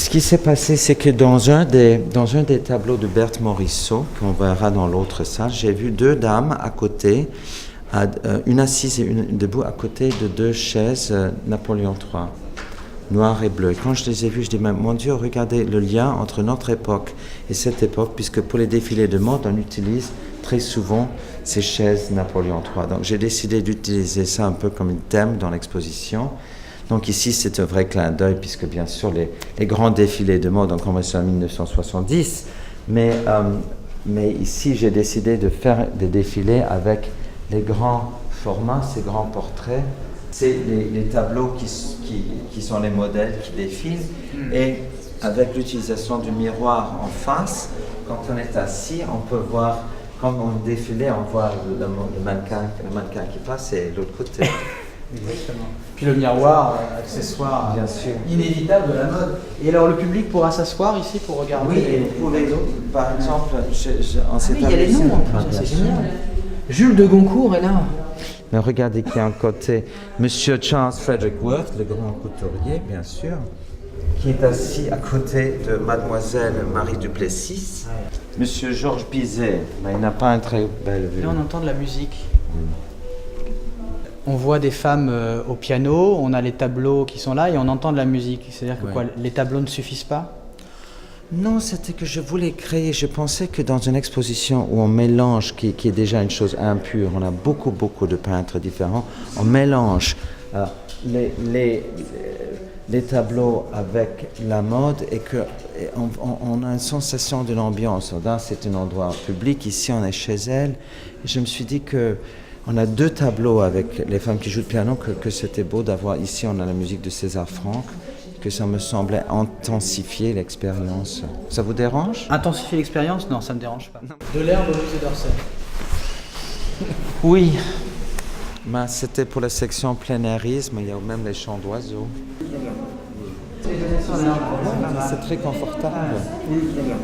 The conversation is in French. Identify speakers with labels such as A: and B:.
A: ce qui s'est passé, c'est que dans un des tableaux de Berthe Morisot, qu'on verra dans l'autre salle, j'ai vu deux dames à côté, une assise et une debout à côté de deux chaises Napoléon III, noires et bleues. Et quand je les ai vues, je dis, mais mon Dieu, regardez le lien entre notre époque et cette époque, puisque pour les défilés de mode, on utilise très souvent ces chaises Napoléon III. Donc j'ai décidé d'utiliser ça un peu comme un thème dans l'exposition. Donc ici, c'est un vrai clin d'œil, puisque bien sûr, les grands défilés de mode ont commencé en 1970, mais ici, j'ai décidé de faire des défilés avec les grands formats, ces grands portraits. C'est les tableaux qui sont les modèles qui défilent, et avec l'utilisation du miroir en face, quand on est assis, on peut voir, comme on défilé, on voit le mannequin qui passe et l'autre côté.
B: Exactement. Puis le miroir, accessoire bien sûr inévitable de la mode. Et alors le public pourra s'asseoir ici pour regarder.
A: Oui, et vous pouvez, par exemple,
B: il y a les noms en plus, c'est génial. Jules de Goncourt est là.
A: Mais regardez qu'il y a un côté Monsieur Charles Frederick Worth, le grand couturier, bien sûr, qui est assis à côté de Mademoiselle Marie Duplessis. Monsieur Georges Bizet, mais il n'a pas un très belle vue.
B: Là, on entend de la musique. On voit des femmes au piano, on a les tableaux qui sont là et on entend de la musique. C'est-à-dire que quoi, les tableaux ne suffisent pas?
A: Non, c'était que je voulais créer, je pensais que dans une exposition où on mélange, qui est déjà une chose impure, on a beaucoup de peintres différents, on mélange les tableaux avec la mode et on a une sensation de l'ambiance. Là, c'est un endroit public, ici on est chez elle. Et je me suis dit que on a deux tableaux avec les femmes qui jouent le piano, que c'était beau d'avoir. Ici, on a la musique de César Franck, que ça me semblait intensifier l'expérience. Ça vous dérange?
B: Intensifier l'expérience? Non, ça ne me dérange pas. De l'herbe au musée d'Orsay.
A: Oui. Ben, c'était pour la section plein airisme, il y a même les chants d'oiseaux. C'est très confortable.
C: Oui, très bien.